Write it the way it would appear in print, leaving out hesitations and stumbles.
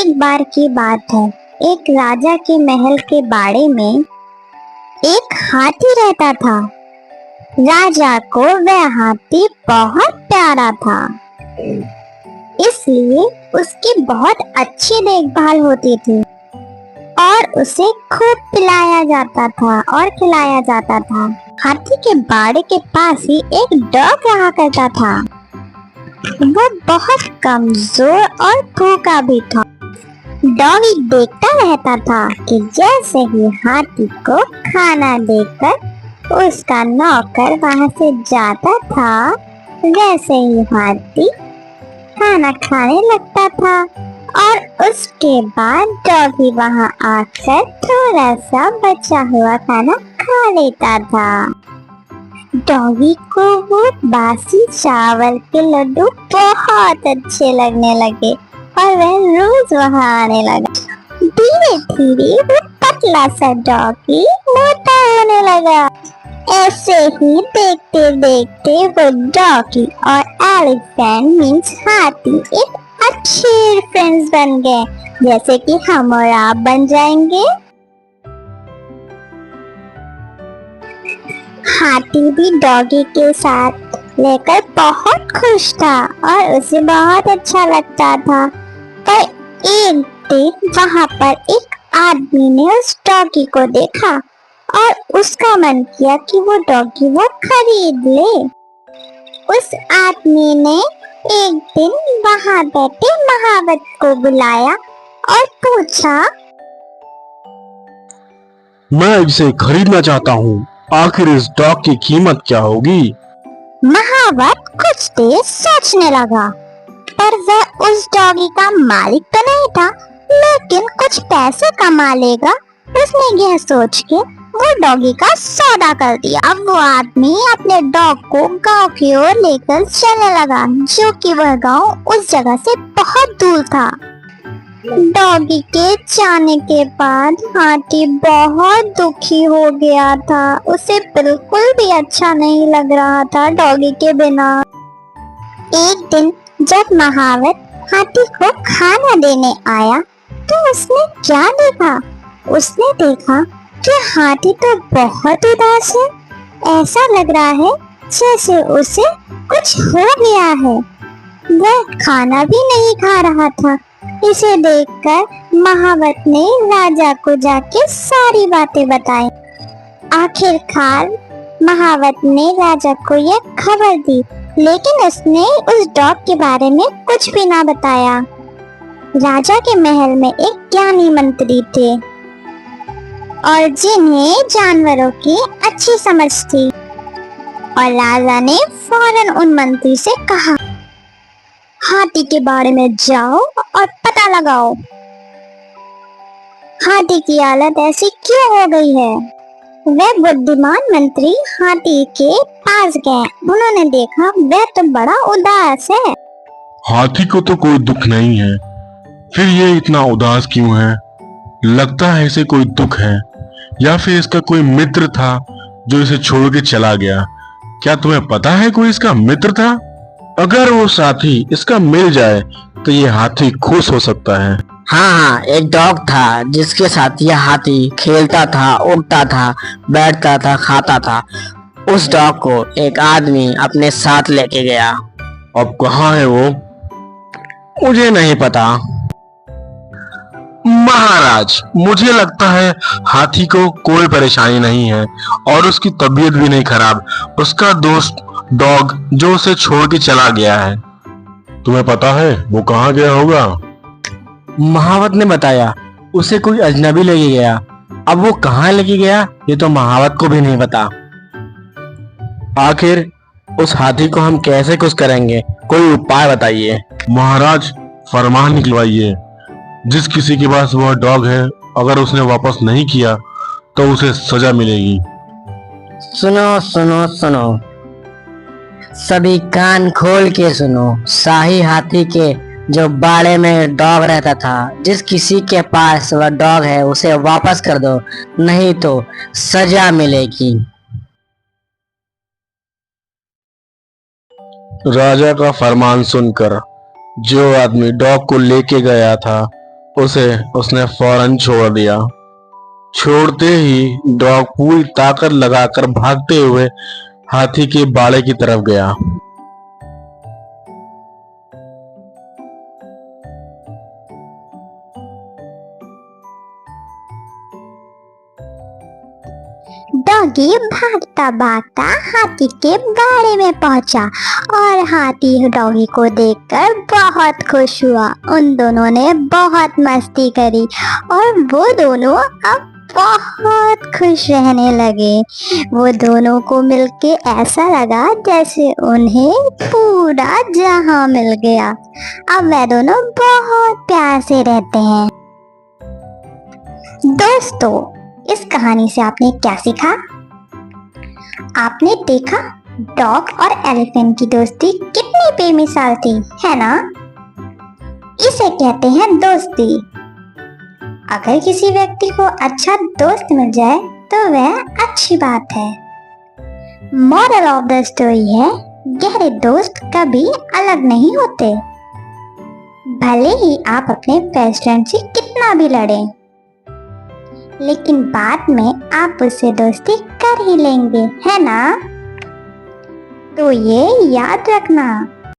एक बार की बात है। एक राजा के महल के बाड़े में एक हाथी रहता था। राजा को वह हाथी बहुत प्यारा था, इसलिए उसकी बहुत अच्छी देखभाल होती थी और उसे खूब पिलाया जाता था और खिलाया जाता था। हाथी के बाड़े के पास ही एक डॉग रहा करता था। वो बहुत कमजोर और भूखा भी था। डॉगी देखता रहता था कि जैसे ही हाथी को खाना देकर उसका नौकर वहां से जाता था, वैसे ही हाथी खाना खाने लगता था और उसके बाद डॉगी वहां आकर थोड़ा सा बचा हुआ खाना खा लेता था। डॉगी को वो बासी चावल के लड्डू बहुत अच्छे लगने लगे और वह रोज वहां आने लगा। धीरे धीरे वो पतला सा डॉगी मोटा होने लगा। ऐसे ही देखते देखते वो डॉगी और एलिफेंट मीन्स हाथी एक अच्छे फ्रेंड्स बन गए, जैसे कि हम और आप बन जाएंगे। हाथी भी डॉगी के साथ लेकर बहुत खुश था और उसे बहुत अच्छा लगता था। पर एक दिन वहां पर एक आदमी ने उस डॉगी को देखा और उसका मन किया कि वो डॉगी वो खरीद ले। उस आदमी ने एक दिन वहां बैठे महावत को बुलाया और पूछा, मैं इसे खरीदना चाहता हूँ, आखिर इस डॉग की कीमत क्या होगी? महावत कुछ देर सोचने लगा, पर वह उस डॉगी का मालिक तो नहीं था, लेकिन कुछ पैसे कमा लेगा। उसने यह सोच के वो डॉगी का सौदा कर दिया। अब वो आदमी अपने डॉग को गांव की ओर लेकर चलने लगा, जो कि वह गांव उस जगह से बहुत दूर था। डॉगी के जाने के बाद हाथी बहुत दुखी हो गया था। उसे बिल्कुल भी अच्छा नहीं लग रहा था डॉगी के बिना। एक दिन जब महावत हाथी को खाना देने आया तो उसने क्या देखा? उसने देखा कि हाथी तो बहुत उदास है। ऐसा लग रहा है जैसे उसे कुछ हो गया है। वह खाना भी नहीं खा रहा था। इसे देखकर महावत ने राजा को जाके सारी बातें बताई। आखिरकार महावत ने राजा को यह खबर दी, लेकिन उसने उस डॉग के बारे में कुछ भी ना बताया। राजा के महल में एक ज्ञानी मंत्री थे और जिन्हें जानवरों की अच्छी समझ थी, और राजा ने फौरन उन मंत्री से कहा, हाथी के बारे में जाओ और पता लगाओ, हाथी की हालत ऐसी क्यों हो गई है। वह बुद्धिमान मंत्री हाथी के पास गए। उन्होंने देखा वह तो बड़ा उदास है। हाथी को तो कोई दुख नहीं है, फिर ये इतना उदास क्यों है? लगता है इसे कोई दुख है, या फिर इसका कोई मित्र था जो इसे छोड़ के चला गया। क्या तुम्हें पता है कोई इसका मित्र था? अगर वो साथी इसका मिल जाए तो ये हाथी खुश हो सकता है। हाँ, एक डॉग था जिसके साथ यह हाथी खेलता था, उठता था, बैठता था, खाता था। उस डॉग को एक आदमी अपने साथ लेके गया। अब कहाँ है वो? मुझे नहीं पता। महाराज, मुझे लगता है हाथी को कोई परेशानी नहीं है और उसकी तबीयत भी नहीं खराब। उसका दोस्त डॉग जो उसे छोड़ के चला गया है। तुम्हें पता है वो कहाँ गया होगा? महावत ने बताया उसे कोई अजनबी लेके गया। अब वो कहाँ लेके गया ये तो महावत को भी नहीं पता। आखिर उस हाथी को हम कैसे खुश करेंगे? कोई उपाय बताइए। महाराज, फरमान निकलवाइए। जिस किसी के पास वह डॉग है, अगर उसने वापस नहीं किया तो उसे सजा मिलेगी। सुनो सुनो सुनो, सभी कान खोल के सुनो। शाही हाथी के जो बाड़े में डॉग रहता था, जिस किसी के पास वह डॉग है उसे वापस कर दो, नहीं तो सजा मिलेगी। राजा का फरमान सुनकर जो आदमी डॉग को लेके गया था उसे उसने फौरन छोड़ दिया। छोड़ते ही डॉग पूरी ताकत लगाकर भागते हुए हाथी के बाड़े की तरफ गया। डॉगी भागता भागता हाथी के बाड़े में पहुंचा और हाथी डॉगी को देखकर बहुत खुश हुआ। उन दोनों ने बहुत मस्ती करी और वो दोनों अब बहुत खुश रहने लगे। वो दोनों को मिलके ऐसा लगा जैसे उन्हें पूरा जहां मिल गया। अब वे दोनों बहुत प्यार से रहते हैं। दोस्तों, इस कहानी से आपने क्या सीखा? आपने देखा डॉग और एलिफेंट की दोस्ती कितनी बेमिसाल थी, है ना? इसे कहते हैं दोस्ती। अगर किसी व्यक्ति को अच्छा दोस्त मिल जाए तो वह अच्छी बात है। मॉरल ऑफ द स्टोरी है, गहरे दोस्त कभी अलग नहीं होते। भले ही आप अपने बेस्ट फ्रेंड से कितना भी लड़ें, लेकिन बाद में आप उससे दोस्ती कर ही लेंगे, है ना? तो ये याद रखना।